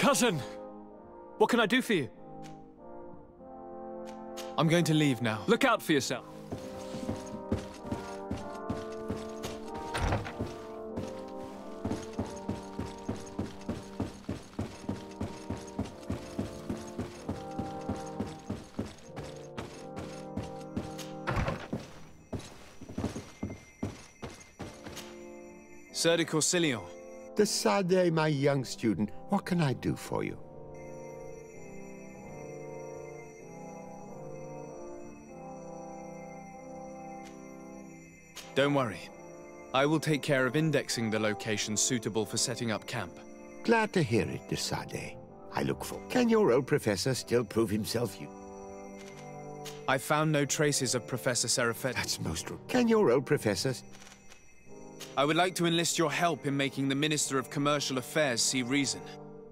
Cousin! What can I do for you? I'm going to leave now. Look out for yourself. Sir de Corsilion. De Sade, my young student, what can I do for you? Don't worry. I will take care of indexing the locations suitable for setting up camp. Glad to hear it, de Sade. I look for... Can your old professor still prove himself you? I found no traces of Professor Serafet. That's most... Can your old professor... I would like to enlist your help in making the Minister of Commercial Affairs see reason.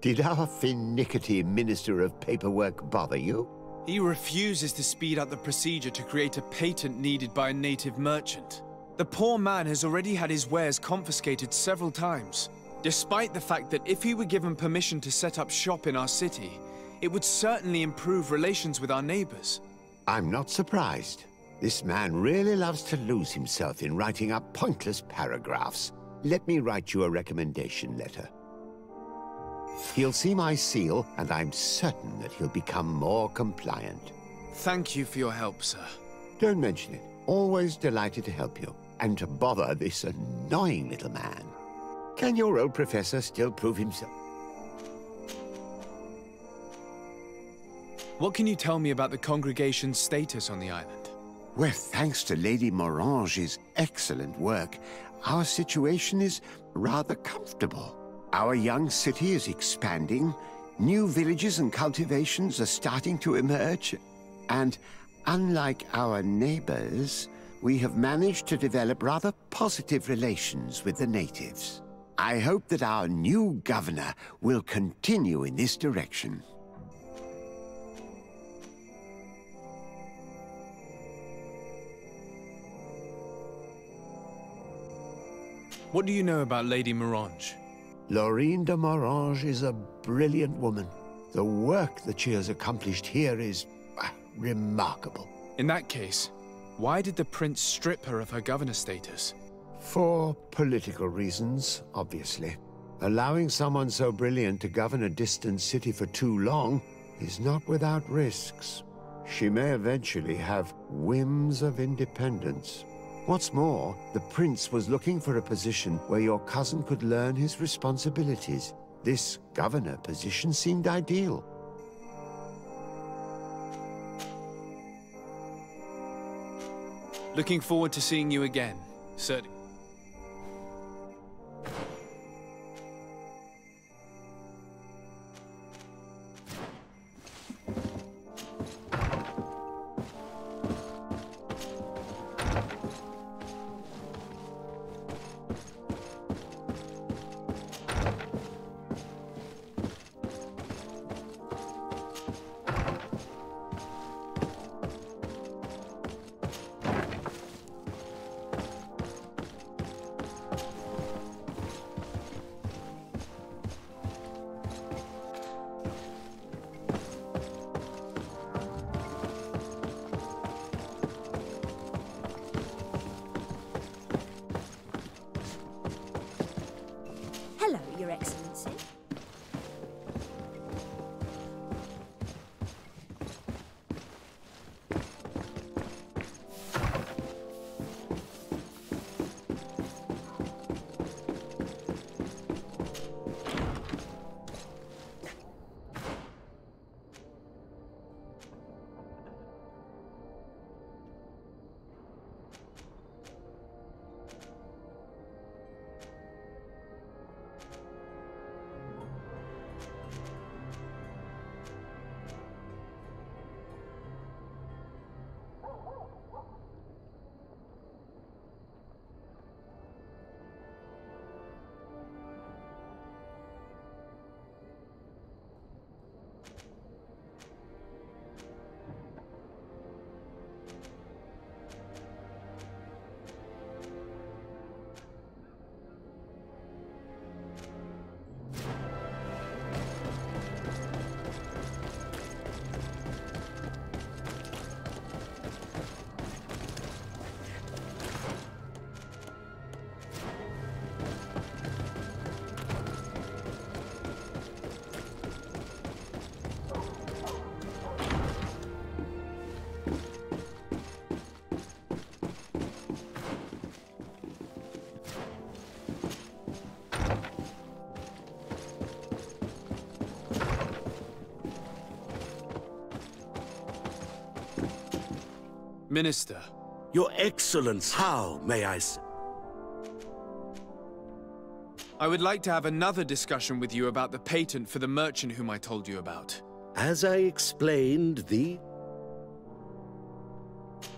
Did our finicky Minister of Paperwork bother you? He refuses to speed up the procedure to create a patent needed by a native merchant. The poor man has already had his wares confiscated several times, despite the fact that if he were given permission to set up shop in our city, it would certainly improve relations with our neighbors. I'm not surprised. This man really loves to lose himself in writing up pointless paragraphs. Let me write you a recommendation letter. He'll see my seal, and I'm certain that he'll become more compliant. Thank you for your help, sir. Don't mention it. Always delighted to help you. And to bother this annoying little man. Can your old professor still prove himself? What can you tell me about the congregation's status on the island? Well, thanks to Lady Morange's excellent work, our situation is rather comfortable. Our young city is expanding, new villages and cultivations are starting to emerge, and unlike our neighbors, we have managed to develop rather positive relations with the natives. I hope that our new governor will continue in this direction. What do you know about Lady Morange? Laurine de Morange is a brilliant woman. The work that she has accomplished here is remarkable. In that case, why did the prince strip her of her governor status? For political reasons, obviously. Allowing someone so brilliant to govern a distant city for too long is not without risks. She may eventually have whims of independence. What's more, the prince was looking for a position where your cousin could learn his responsibilities. This governor position seemed ideal. Looking forward to seeing you again, sir. Hello, Your Excellency. Minister. Your Excellence, how may I s- I would like to have another discussion with you about the patent for the merchant whom I told you about. As I explained,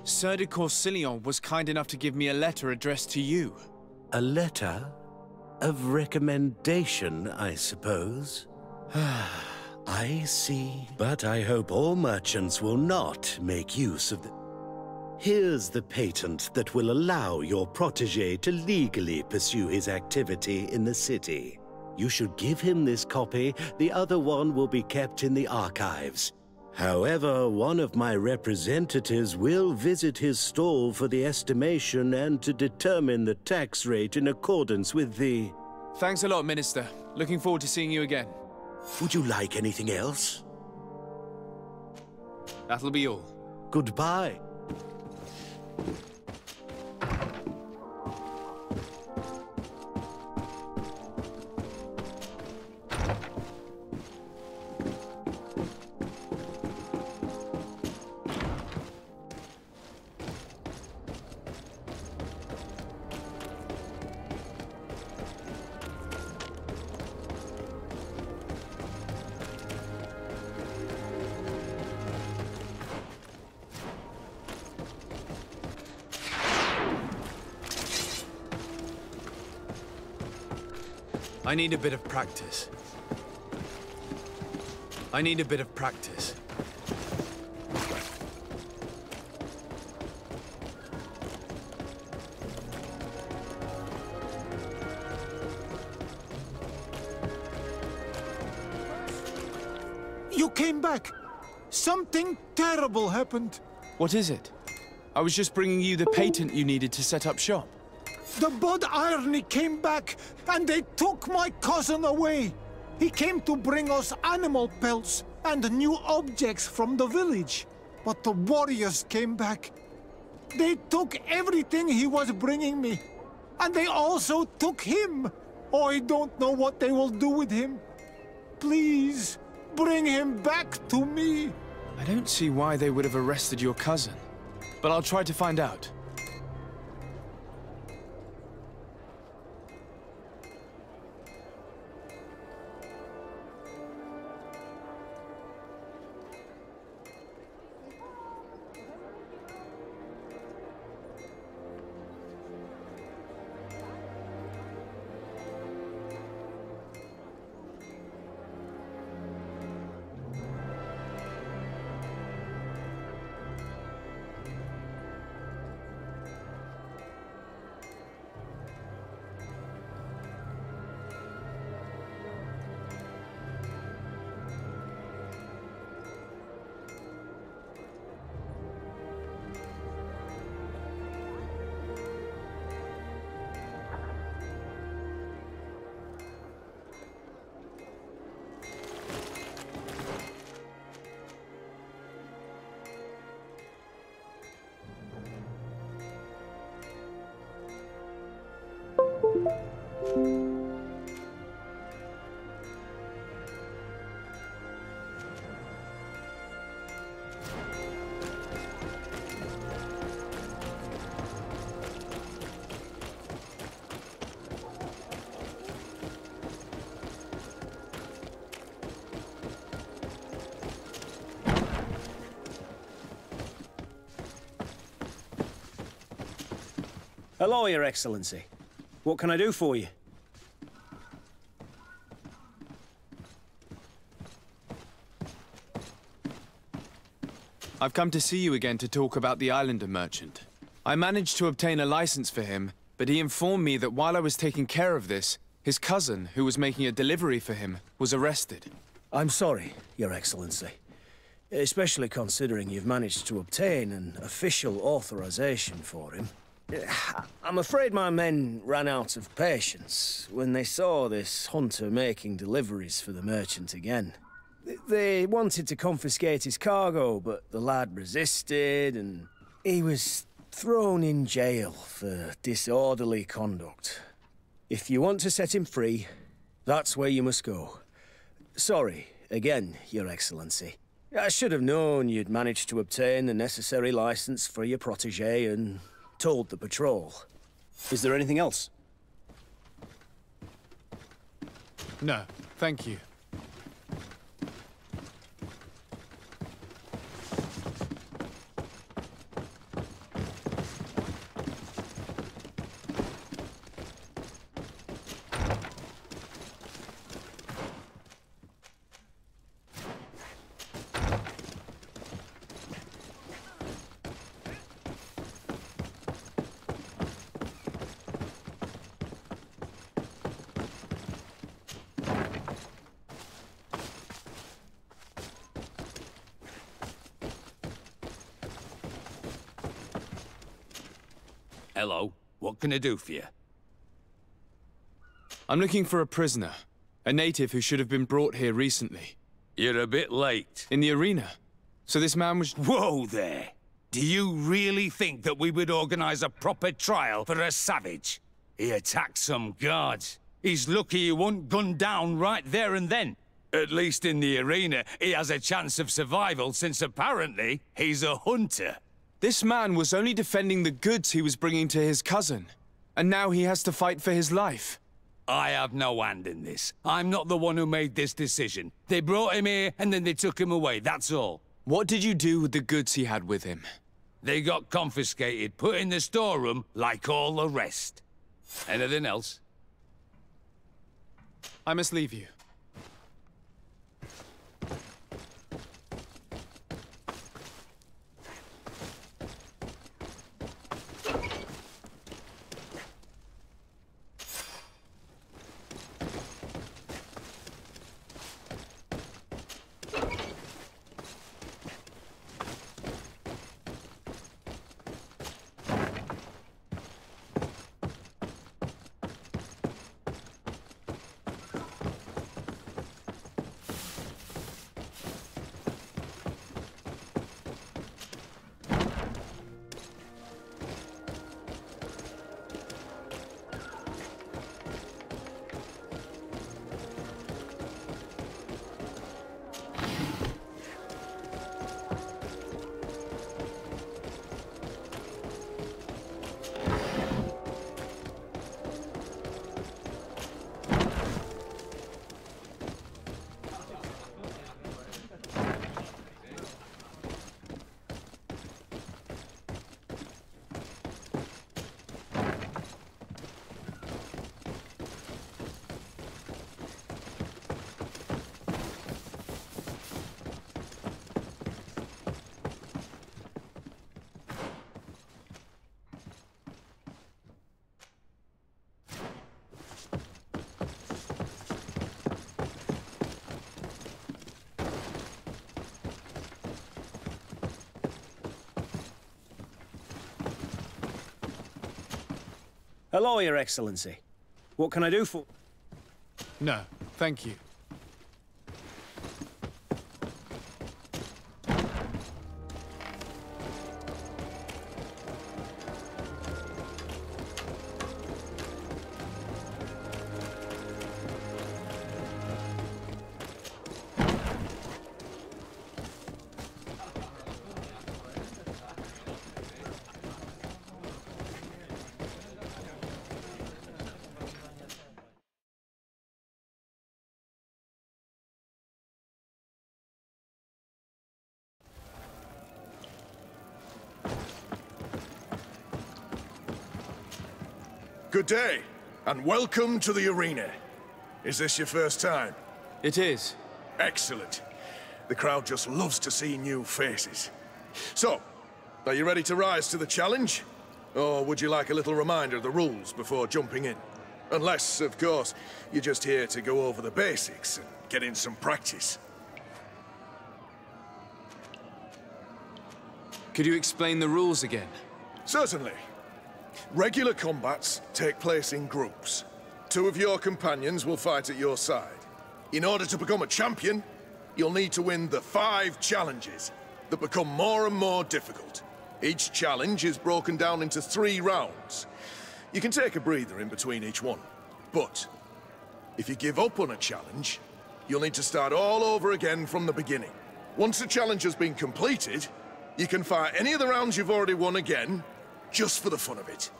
Sir de Corsillon was kind enough to give me a letter addressed to you. A letter of recommendation, I suppose? I see. But I hope all merchants will not make use of the... Here's the patent that will allow your protégé to legally pursue his activity in the city. You should give him this copy. The other one will be kept in the archives. However, one of my representatives will visit his stall for the estimation and to determine the tax rate in accordance with the... Thanks a lot, Minister. Looking forward to seeing you again. Would you like anything else? That'll be all. Goodbye. I need a bit of practice. I need a bit of practice. You came back! Something terrible happened. What is it? I was just bringing you the patent you needed to set up shop. The Bud Irony came back, and they took my cousin away. He came to bring us animal pelts and new objects from the village. But the warriors came back. They took everything he was bringing me. And they also took him. I don't know what they will do with him. Please, bring him back to me. I don't see why they would have arrested your cousin, but I'll try to find out. Hello, Your Excellency. What can I do for you? I've come to see you again to talk about the Islander merchant. I managed to obtain a license for him, but he informed me that while I was taking care of this, his cousin, who was making a delivery for him, was arrested. I'm sorry, Your Excellency. Especially considering you've managed to obtain an official authorization for him. I'm afraid my men ran out of patience when they saw this hunter making deliveries for the merchant again. They wanted to confiscate his cargo, but the lad resisted and he was thrown in jail for disorderly conduct. If you want to set him free, that's where you must go. Sorry, again, Your Excellency. I should have known you'd managed to obtain the necessary license for your protégé and told the patrol. Is there anything else? No, thank you. Hello, what can I do for you? I'm looking for a prisoner. A native who should have been brought here recently. You're a bit late. In the arena. So this man was... Whoa there! Do you really think that we would organize a proper trial for a savage? He attacked some guards. He's lucky he wasn't gunned down right there and then. At least in the arena, he has a chance of survival since apparently he's a hunter. This man was only defending the goods he was bringing to his cousin. And now he has to fight for his life. I have no hand in this. I'm not the one who made this decision. They brought him here and then they took him away, that's all. What did you do with the goods he had with him? They got confiscated, put in the storeroom like all the rest. Anything else? I must leave you. Hello, Your Excellency. What can I do for... No, thank you. Good day, and welcome to the arena. Is this your first time? It is. Excellent. The crowd just loves to see new faces. So, are you ready to rise to the challenge? Or would you like a little reminder of the rules before jumping in? Unless, of course, you're just here to go over the basics and get in some practice. Could you explain the rules again? Certainly. Regular combats take place in groups. 2 of your companions will fight at your side. In order to become a champion, you'll need to win the 5 challenges that become more and more difficult. Each challenge is broken down into 3 rounds. You can take a breather in between each one. But if you give up on a challenge, you'll need to start all over again from the beginning. Once a challenge has been completed, you can fight any of the rounds you've already won again, just for the fun of it.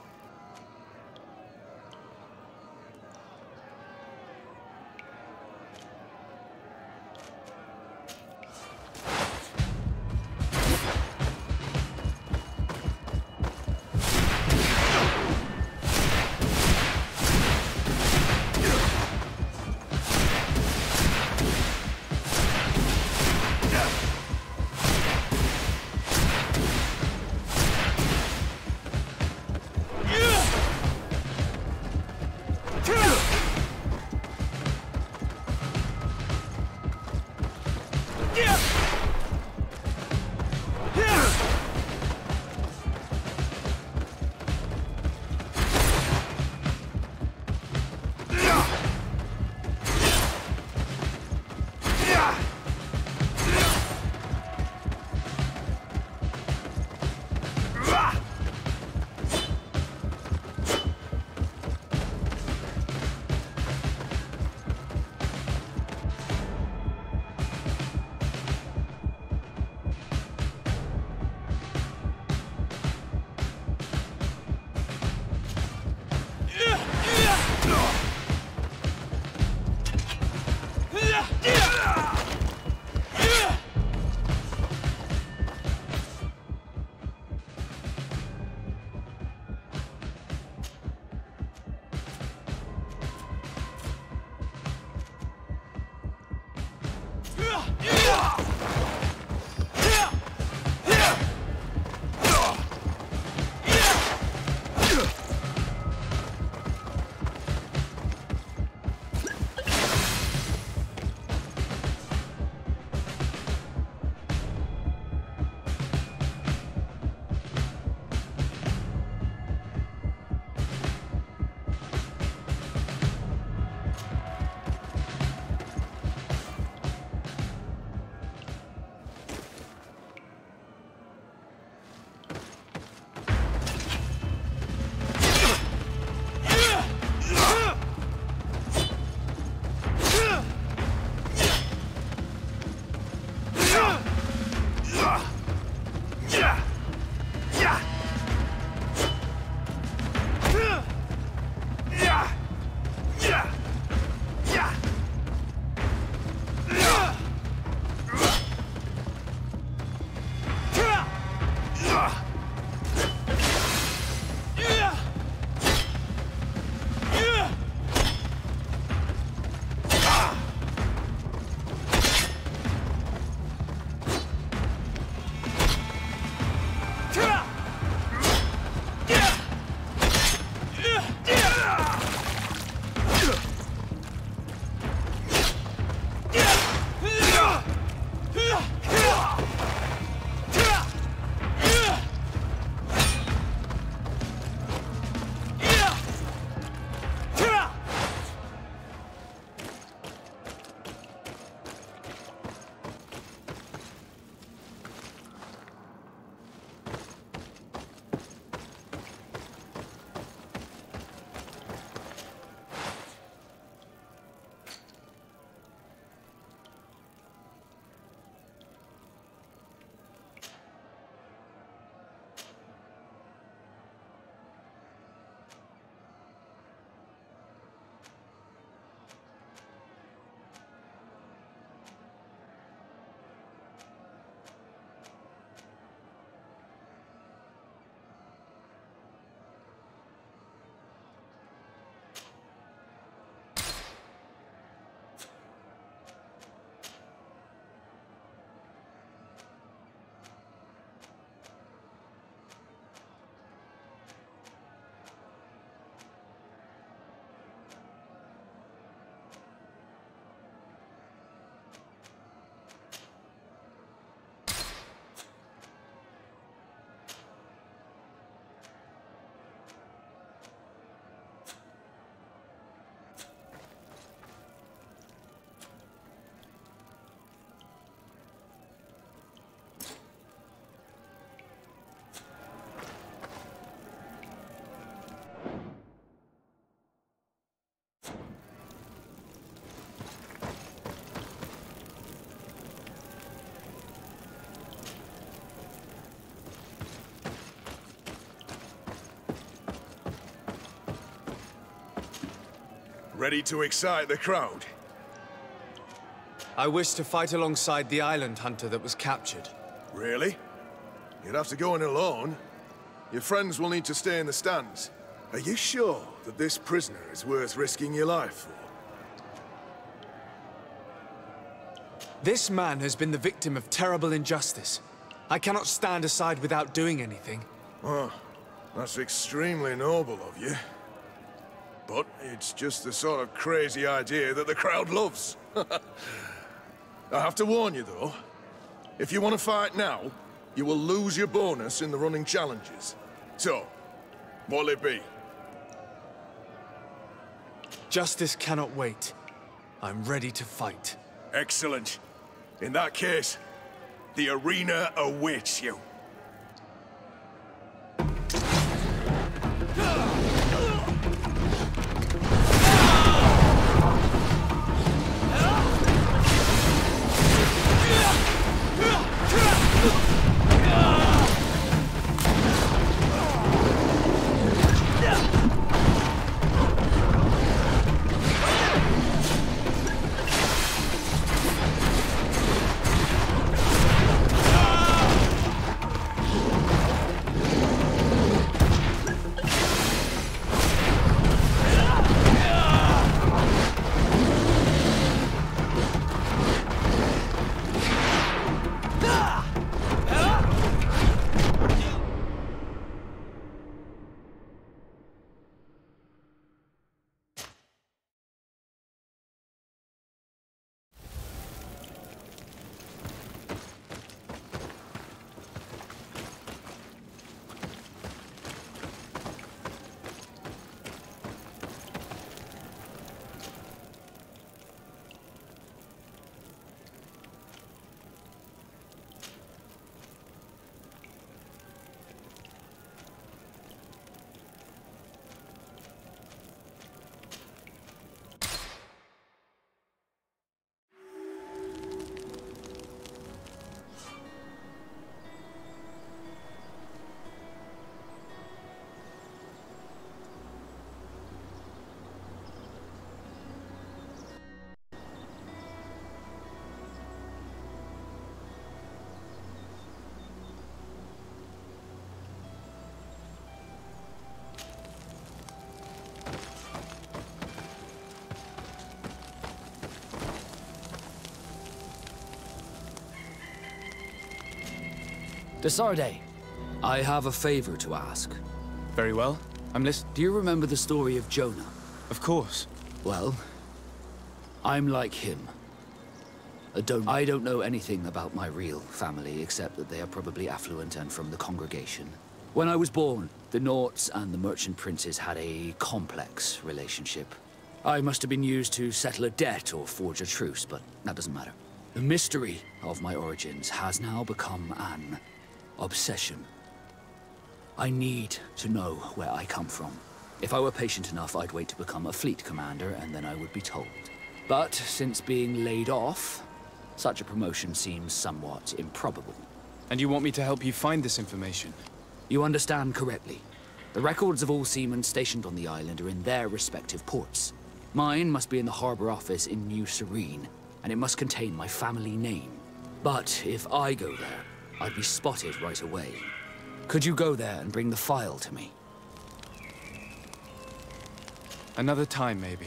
Ready to excite the crowd? I wish to fight alongside the island hunter that was captured. Really? You'd have to go in alone. Your friends will need to stay in the stands. Are you sure that this prisoner is worth risking your life for? This man has been the victim of terrible injustice. I cannot stand aside without doing anything. Well, that's extremely noble of you. But it's just the sort of crazy idea that the crowd loves. I have to warn you, though. If you want to fight now, you will lose your bonus in the running challenges. So, what'll it be? Justice cannot wait. I'm ready to fight. Excellent. In that case, the arena awaits you. Desarde, I have a favor to ask. Very well. I'm listening. Do you remember the story of Jonah? Of course. Well, I'm like him. I don't know anything about my real family, except that they are probably affluent and from the congregation. When I was born, the Norts and the merchant princes had a complex relationship. I must have been used to settle a debt or forge a truce, but that doesn't matter. The mystery of my origins has now become an obsession. I need to know where I come from. If I were patient enough, I'd wait to become a fleet commander, and then I would be told. But since being laid off, such a promotion seems somewhat improbable. And you want me to help you find this information? You understand correctly. The records of all seamen stationed on the island are in their respective ports. Mine must be in the harbor office in New Serene, and it must contain my family name. But if I go there, I'd be spotted right away. Could you go there and bring the file to me? Another time, maybe.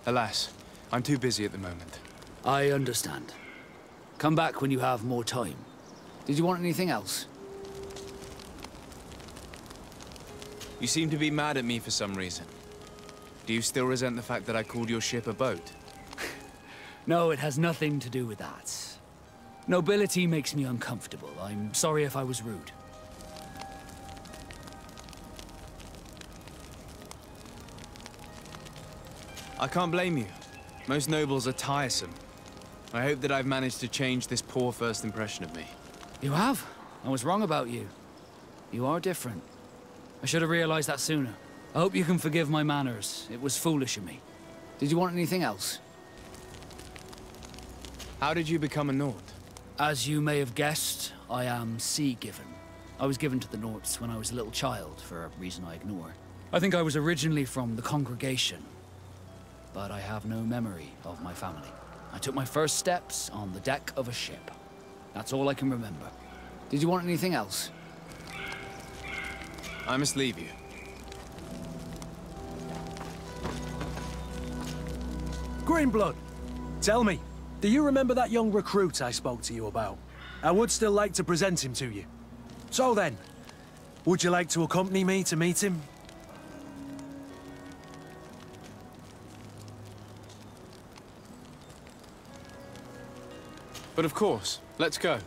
Alas, I'm too busy at the moment. I understand. Come back when you have more time. Did you want anything else? You seem to be mad at me for some reason. Do you still resent the fact that I called your ship a boat? No, it has nothing to do with that. Nobility makes me uncomfortable. I'm sorry if I was rude. I can't blame you. Most nobles are tiresome. I hope that I've managed to change this poor first impression of me. You have? I was wrong about you. You are different. I should have realized that sooner. I hope you can forgive my manners. It was foolish of me. Did you want anything else? How did you become a Nord? As you may have guessed, I am sea-given. I was given to the Norts when I was a little child, for a reason I ignore. I think I was originally from the congregation. but I have no memory of my family. I took my first steps on the deck of a ship. That's all I can remember. Did you want anything else? I must leave you. Greenblood, tell me, do you remember that young recruit I spoke to you about? I would still like to present him to you. So then, would you like to accompany me to meet him? But of course, let's go.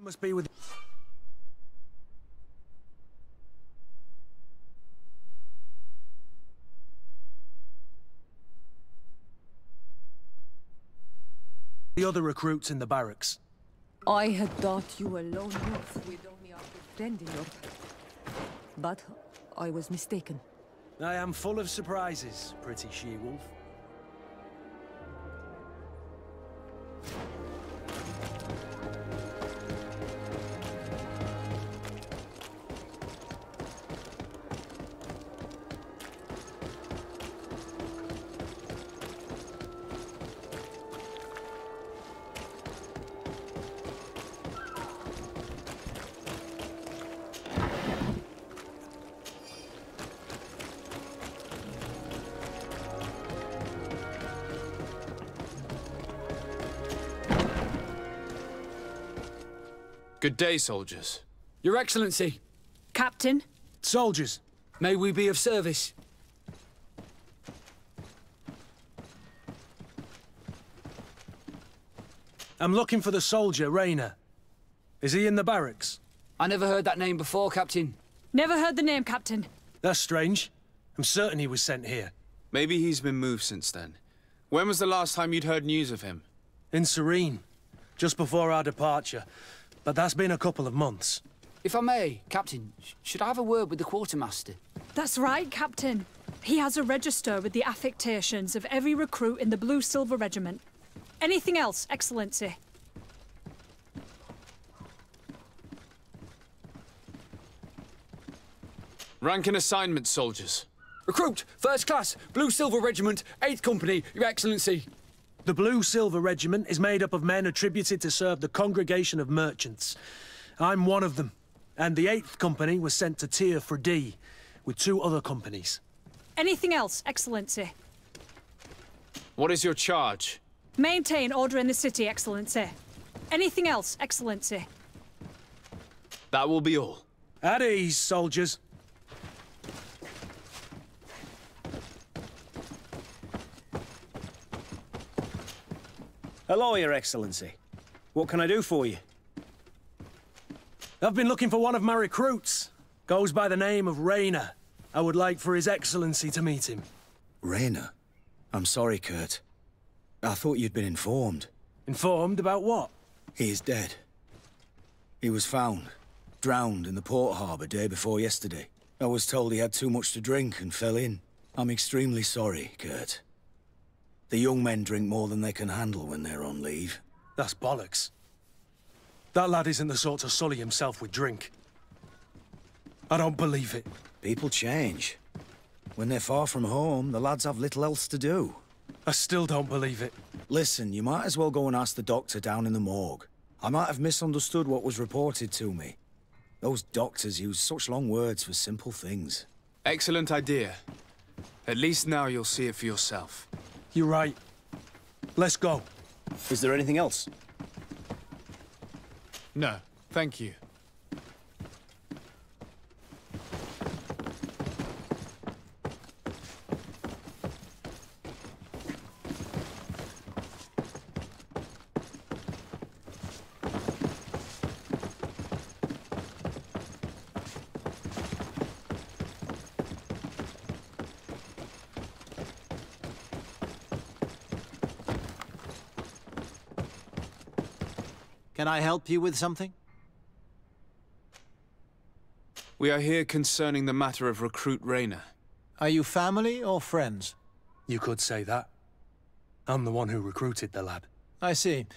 Must be with the other recruits in the barracks. I had thought you were lone wolf with only our friend in your... But I was mistaken. I am full of surprises, pretty she-wolf. Good day, soldiers. Your Excellency. Captain? Soldiers. May we be of service? I'm looking for the soldier, Rayner. Is he in the barracks? I never heard that name before, Captain. Never heard the name, Captain. That's strange. I'm certain he was sent here. Maybe he's been moved since then. When was the last time you'd heard news of him? In Serene, just before our departure. But that's been a couple of months. If I may, Captain, should I have a word with the quartermaster? That's right, Captain. He has a register with the affectations of every recruit in the Blue-Silver Regiment. Anything else, Excellency? Rank and assignment, soldiers. Recruit, first class, Blue-Silver Regiment, 8th Company, Your Excellency. The Blue-Silver Regiment is made up of men attributed to serve the Congregation of Merchants. I'm one of them, and the 8th Company was sent to Tier for D, with 2 other companies. Anything else, Excellency? What is your charge? Maintain order in the city, Excellency. Anything else, Excellency? That will be all. At ease, soldiers. Hello, Your Excellency. What can I do for you? I've been looking for one of my recruits. Goes by the name of Rayner. I would like for His Excellency to meet him. Rayner? I'm sorry, Kurt. I thought you'd been informed. Informed about what? He is dead. He was found, drowned in the port harbour day before yesterday. I was told he had too much to drink and fell in. I'm extremely sorry, Kurt. The young men drink more than they can handle when they're on leave. That's bollocks. That lad isn't the sort to sully himself with drink. I don't believe it. People change. When they're far from home, the lads have little else to do. I still don't believe it. Listen, you might as well go and ask the doctor down in the morgue. I might have misunderstood what was reported to me. Those doctors use such long words for simple things. Excellent idea. At least now you'll see it for yourself. You're right. Let's go. Is there anything else? No, thank you. Can I help you with something? We are here concerning the matter of Recruit Rayner. Are you family or friends? You could say that. I'm the one who recruited the lad. I see.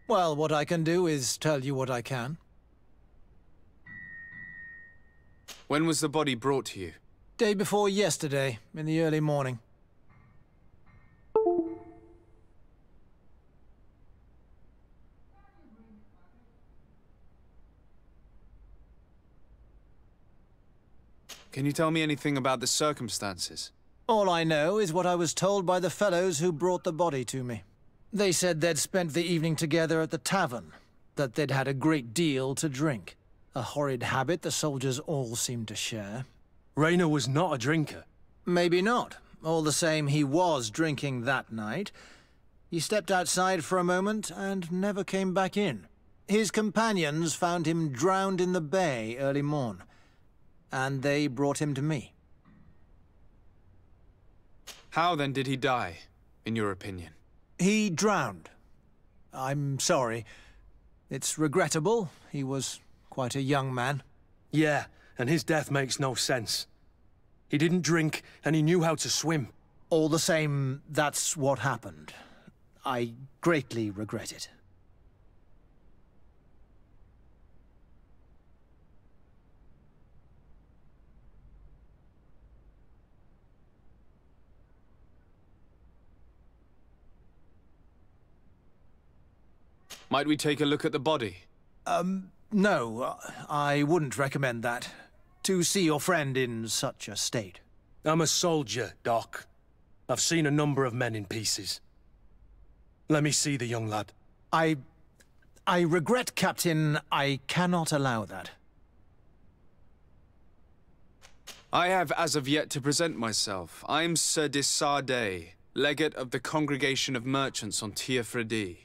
Well, what I can do is tell you what I can. When was the body brought to you? Day before yesterday, in the early morning. Can you tell me anything about the circumstances? All I know is what I was told by the fellows who brought the body to me. They said they'd spent the evening together at the tavern, that they'd had a great deal to drink. A horrid habit the soldiers all seemed to share. Rayner was not a drinker. Maybe not. All the same, he was drinking that night. He stepped outside for a moment and never came back in. His companions found him drowned in the bay early morn, and they brought him to me. How then did he die, in your opinion? He drowned. I'm sorry. It's regrettable. He was quite a young man. Yeah, and his death makes no sense. He didn't drink, and he knew how to swim. All the same, that's what happened. I greatly regret it. Might we take a look at the body? No, I wouldn't recommend that. To see your friend in such a state. I'm a soldier, Doc. I've seen a number of men in pieces. Let me see the young lad. I regret, Captain. I cannot allow that. I have as of yet to present myself. I'm Sir Desardet, legate of the Congregation of Merchants on Tiafredi.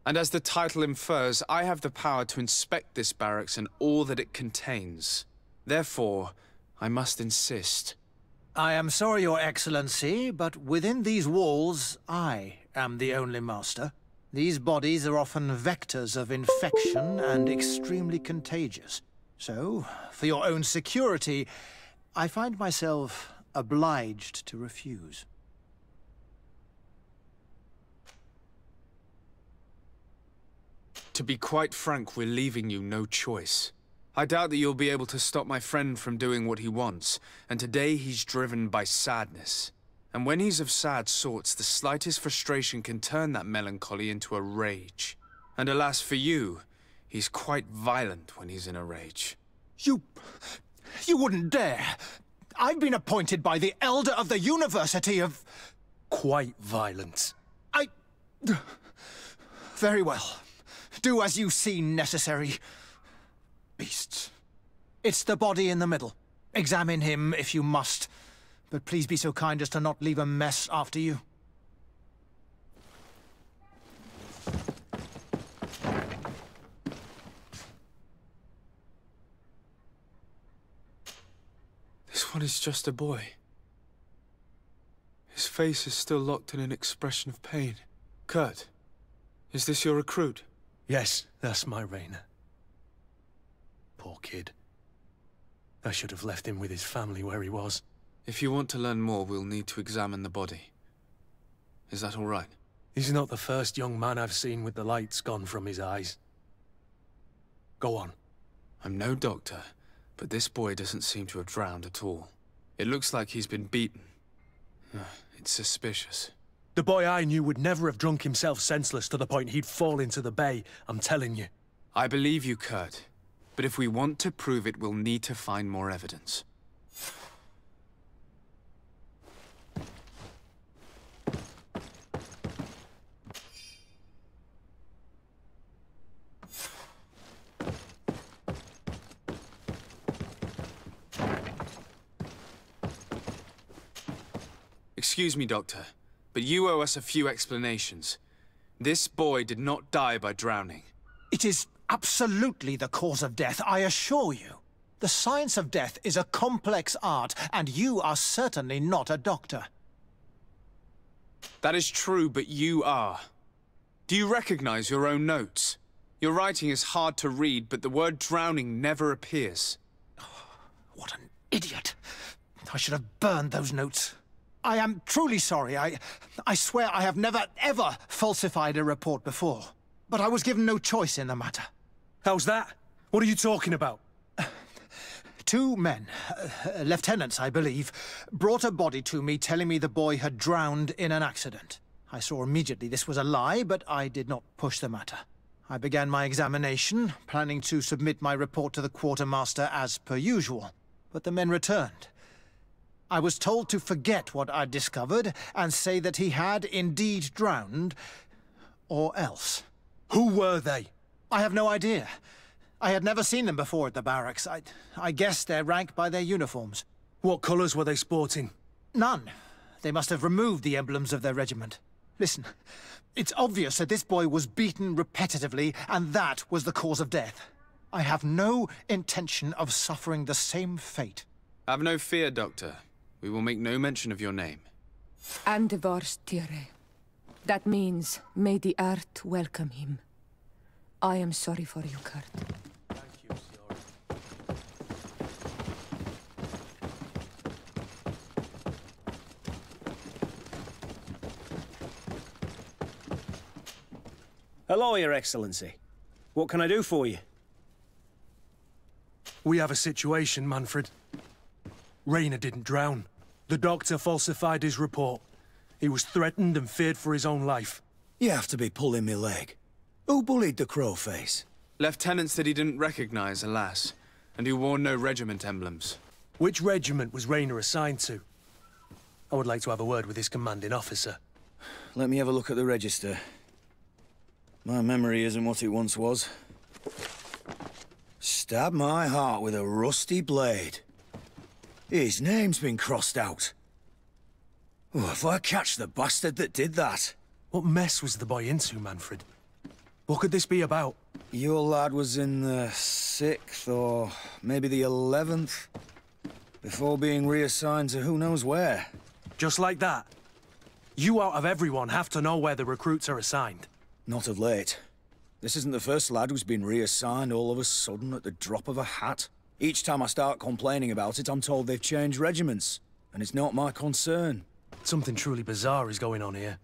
And as the title infers, I have the power to inspect this barracks and all that it contains. Therefore, I must insist. I am sorry, Your Excellency, but within these walls, I am the only master. These bodies are often vectors of infection and extremely contagious. So, for your own security, I find myself obliged to refuse. To be quite frank, we're leaving you no choice. I doubt that you'll be able to stop my friend from doing what he wants, and today he's driven by sadness. And when he's of sad sorts, the slightest frustration can turn that melancholy into a rage. And alas for you, he's quite violent when he's in a rage. You wouldn't dare! I've been appointed by the Elder of the University of... Quite violent. Very well. Do as you see necessary. Beasts. It's the body in the middle. Examine him if you must, but please be so kind as to not leave a mess after you. This one is just a boy. His face is still locked in an expression of pain. Kurt, is this your recruit? Yes, that's my Rainer. Poor kid. I should have left him with his family where he was. If you want to learn more, we'll need to examine the body. Is that all right? He's not the first young man I've seen with the lights gone from his eyes. Go on. I'm no doctor, but this boy doesn't seem to have drowned at all. It looks like he's been beaten. It's suspicious. The boy I knew would never have drunk himself senseless to the point he'd fall into the bay, I'm telling you. I believe you, Kurt. But if we want to prove it, we'll need to find more evidence. Excuse me, Doctor, but you owe us a few explanations. This boy did not die by drowning. It is absolutely the cause of death, I assure you. The science of death is a complex art, and you are certainly not a doctor. That is true, but you are. Do you recognize your own notes? Your writing is hard to read, but the word drowning never appears. What an idiot. I should have burned those notes. I am truly sorry. I swear I have never, ever falsified a report before. But I was given no choice in the matter. How's that? What are you talking about? Two men, lieutenants, I believe, brought a body to me telling me the boy had drowned in an accident. I saw immediately this was a lie, but I did not push the matter. I began my examination, planning to submit my report to the quartermaster as per usual. But the men returned. I was told to forget what I'd discovered and say that he had indeed drowned, or else. Who were they? I have no idea. I had never seen them before at the barracks. I guessed their rank by their uniforms. What colours were they sporting? None. They must have removed the emblems of their regiment. Listen, it's obvious that this boy was beaten repetitively, and that was the cause of death. I have no intention of suffering the same fate. Have no fear, Doctor. We will make no mention of your name. Andevars Tire. That means, may the earth welcome him. I am sorry for you, Kurt. Thank you, Serene. Hello, Your Excellency. What can I do for you? We have a situation, Manfred. Rainer didn't drown. The doctor falsified his report. He was threatened and feared for his own life. You have to be pulling me leg. Who bullied the crowface? Lieutenants that he didn't recognize, alas, and who wore no regiment emblems. Which regiment was Rainer assigned to? I would like to have a word with his commanding officer. Let me have a look at the register. My memory isn't what it once was. Stab my heart with a rusty blade. His name's been crossed out. Oh, if I catch the bastard that did that. What mess was the boy into, Manfred? What could this be about? Your lad was in the 6th or maybe the 11th, before being reassigned to who knows where. Just like that? You out of everyone have to know where the recruits are assigned. Not of late. This isn't the first lad who's been reassigned all of a sudden at the drop of a hat. Each time I start complaining about it, I'm told they've changed regiments, and it's not my concern. Something truly bizarre is going on here.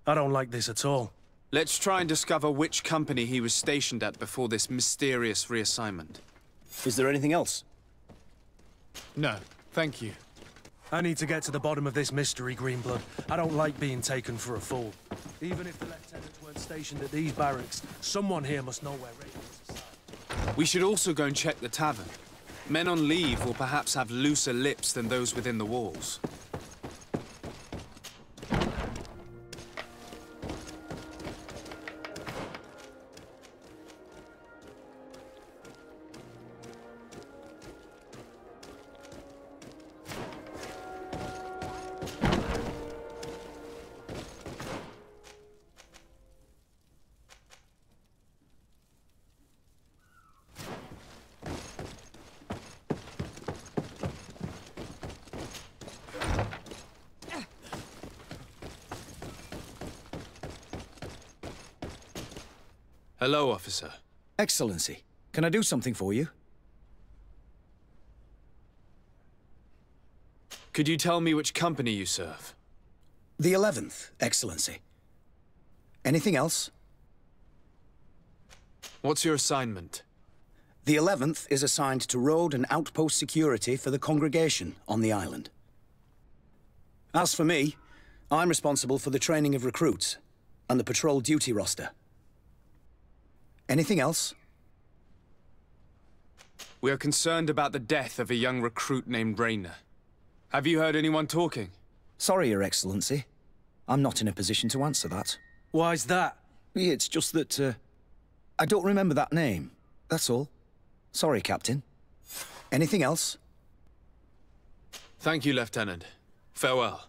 I don't like this at all. Let's try and discover which company he was stationed at before this mysterious reassignment. Is there anything else? No, thank you. I need to get to the bottom of this mystery, Greenblood. I don't like being taken for a fool. Even if the lieutenants weren't stationed at these barracks, someone here must know where Rainer is assigned. We should also go and check the tavern. Men on leave will perhaps have looser lips than those within the walls. Hello, officer. Excellency, can I do something for you? Could you tell me which company you serve? The 11th, Excellency. Anything else? What's your assignment? The 11th is assigned to road and outpost security for the congregation on the island. As for me, I'm responsible for the training of recruits and the patrol duty roster. Anything else? We are concerned about the death of a young recruit named Rainer. Have you heard anyone talking? Sorry, Your Excellency. I'm not in a position to answer that. Why's that? It's just that, I don't remember that name. That's all. Sorry, Captain. Anything else? Thank you, Lieutenant. Farewell.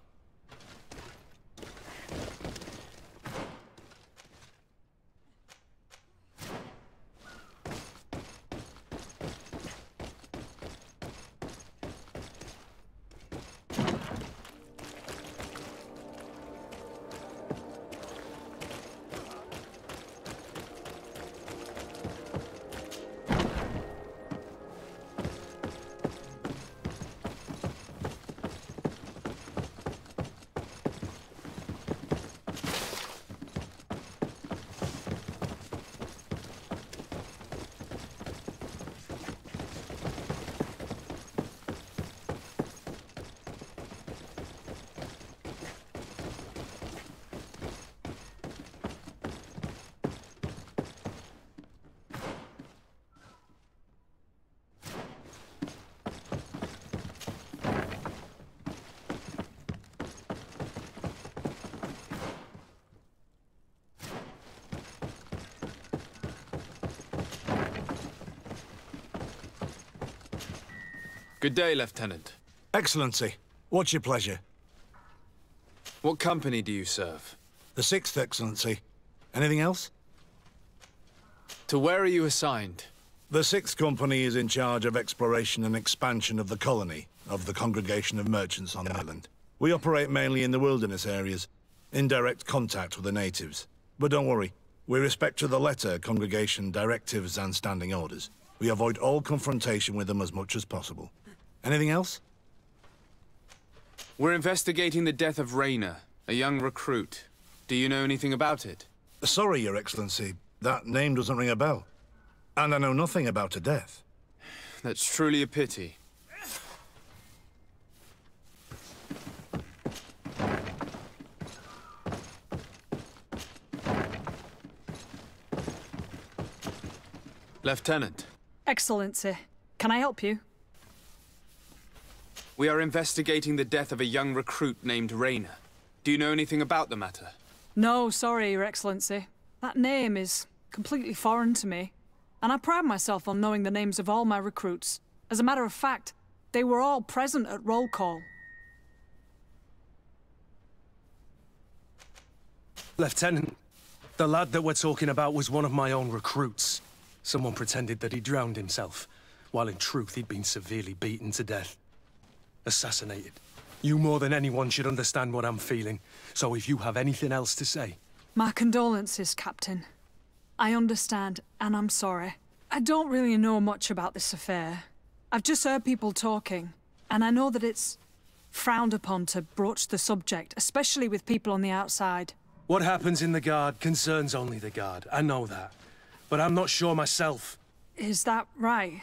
Good day, Lieutenant. Excellency, what's your pleasure? What company do you serve? The 6th, Excellency. Anything else? To where are you assigned? The 6th Company is in charge of exploration and expansion of the colony of the Congregation of Merchants on the island. We operate mainly in the wilderness areas, in direct contact with the natives. But don't worry, we respect to the letter Congregation directives and standing orders. We avoid all confrontation with them as much as possible. Anything else? We're investigating the death of Rainer, a young recruit. Do you know anything about it? Sorry, Your Excellency. That name doesn't ring a bell. And I know nothing about a death. That's truly a pity. Lieutenant. Excellency, can I help you? We are investigating the death of a young recruit named Rainer. Do you know anything about the matter? No, sorry, Your Excellency. That name is completely foreign to me. And I pride myself on knowing the names of all my recruits. As a matter of fact, they were all present at roll call. Lieutenant, the lad that we're talking about was one of my own recruits. Someone pretended that he drowned himself, while in truth he'd been severely beaten to death. Assassinated. You more than anyone should understand what I'm feeling, so if you have anything else to say... My condolences, Captain. I understand, and I'm sorry. I don't really know much about this affair. I've just heard people talking, and I know that it's frowned upon to broach the subject, especially with people on the outside. What happens in the Guard concerns only the Guard, I know that. But I'm not sure myself. Is that right?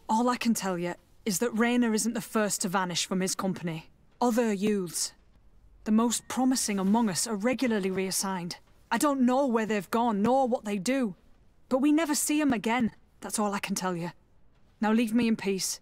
All I can tell you is that Rainer isn't the first to vanish from his company. Other youths, the most promising among us, are regularly reassigned. I don't know where they've gone, nor what they do. But we never see them again. That's all I can tell you. Now leave me in peace.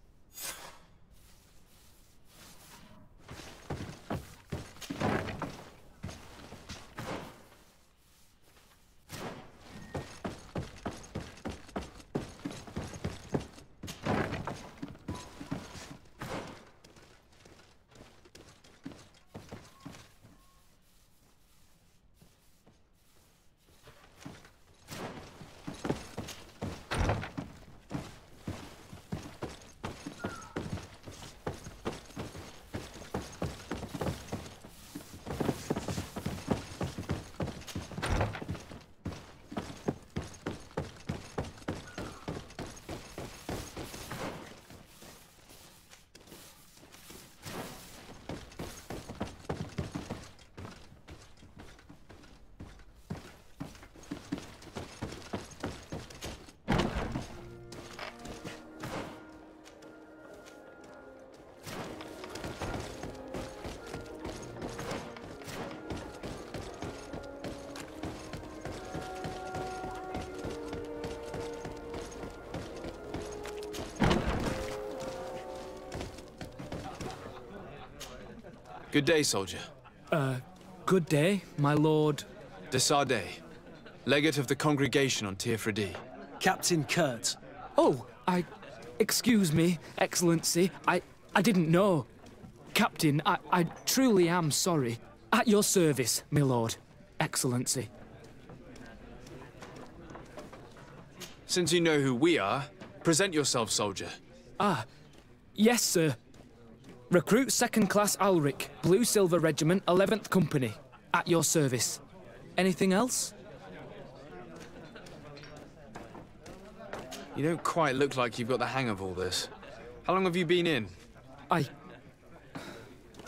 Good day, soldier. Good day, my lord. De Sardet, legate of the congregation on Teofredi. Captain Kurt. Oh, excuse me, Excellency. I didn't know. Captain, I truly am sorry. At your service, my lord. Excellency. Since you know who we are, present yourself, soldier. Ah, yes, sir. Recruit 2nd Class Alric, Blue Silver Regiment, 11th Company. At your service. Anything else? You don't quite look like you've got the hang of all this. How long have you been in?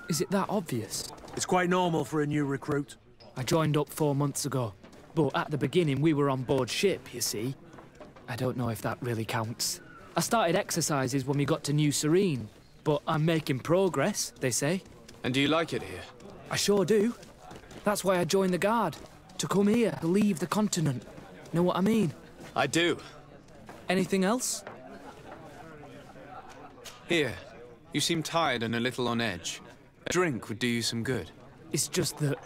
Is it that obvious? It's quite normal for a new recruit. I joined up 4 months ago. But at the beginning, we were on board ship, you see. I don't know if that really counts. I started exercises when we got to New Serene. But I'm making progress, they say. And do you like it here? I sure do. That's why I joined the Guard. To come here, to leave the continent. Know what I mean? I do. Anything else? Here. You seem tired and a little on edge. A drink would do you some good. It's just that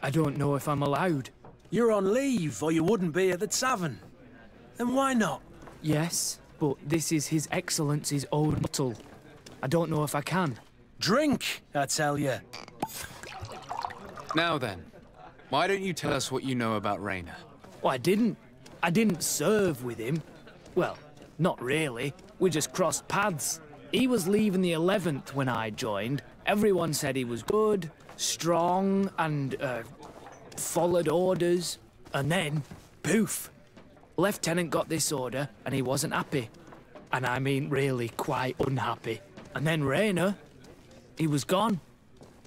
I don't know if I'm allowed. You're on leave, or you wouldn't be at the tavern. Then why not? Yes, but this is His Excellency's own bottle. I don't know if I can. Drink, I tell you. Now then, why don't you tell us what you know about Raynor? Well, I didn't serve with him. Well, not really. We just crossed paths. He was leaving the 11th when I joined. Everyone said he was good, strong, and, followed orders. And then, poof. Lieutenant got this order, and he wasn't happy. And I mean really quite unhappy. And then Raynor, he was gone.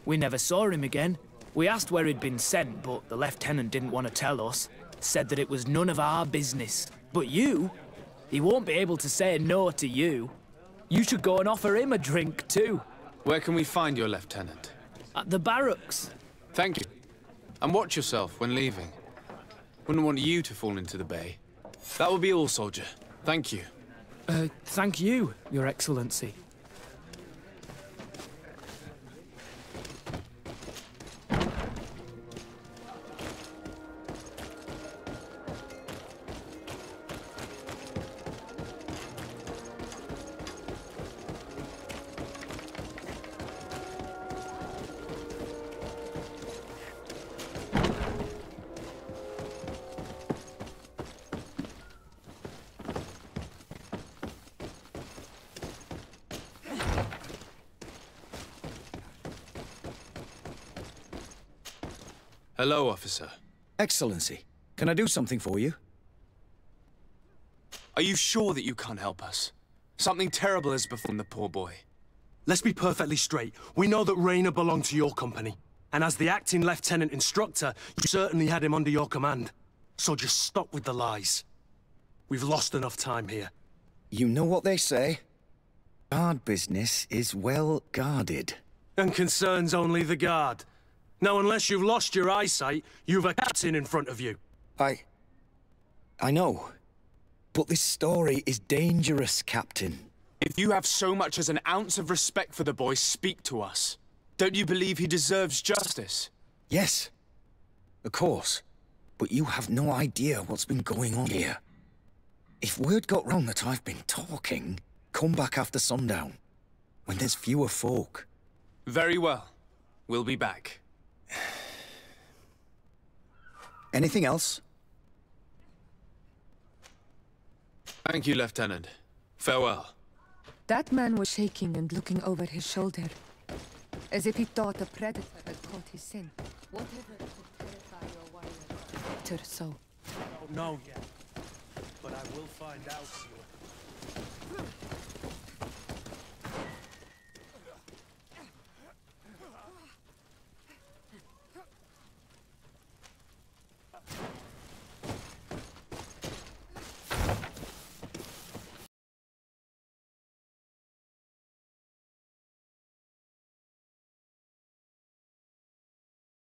We never saw him again. We asked where he'd been sent, but the lieutenant didn't want to tell us. Said that it was none of our business. But you, he won't be able to say no to you. You should go and offer him a drink too. Where can we find your lieutenant? At the barracks. Thank you. And watch yourself when leaving. Wouldn't want you to fall into the bay. That will be all, soldier. Thank you. Thank you, Your Excellency. Hello, officer. Excellency, can I do something for you? Are you sure that you can't help us? Something terrible has befallen the poor boy. Let's be perfectly straight. We know that Raynor belonged to your company. And as the acting lieutenant instructor, you certainly had him under your command. So just stop with the lies. We've lost enough time here. You know what they say? Guard business is well guarded. And concerns only the Guard. Now, unless you've lost your eyesight, you've a captain in front of you. I know. But this story is dangerous, Captain. If you have so much as an ounce of respect for the boy, speak to us. Don't you believe he deserves justice? Yes, of course. But you have no idea what's been going on here. If word got round that I've been talking, come back after sundown, when there's fewer folk. Very well. We'll be back. Anything else? Thank you, Lieutenant. Farewell. That man was shaking and looking over his shoulder, as if he thought a predator had caught his scent. Whatever could terrify your warrior, better so. I don't know yet, but I will find out.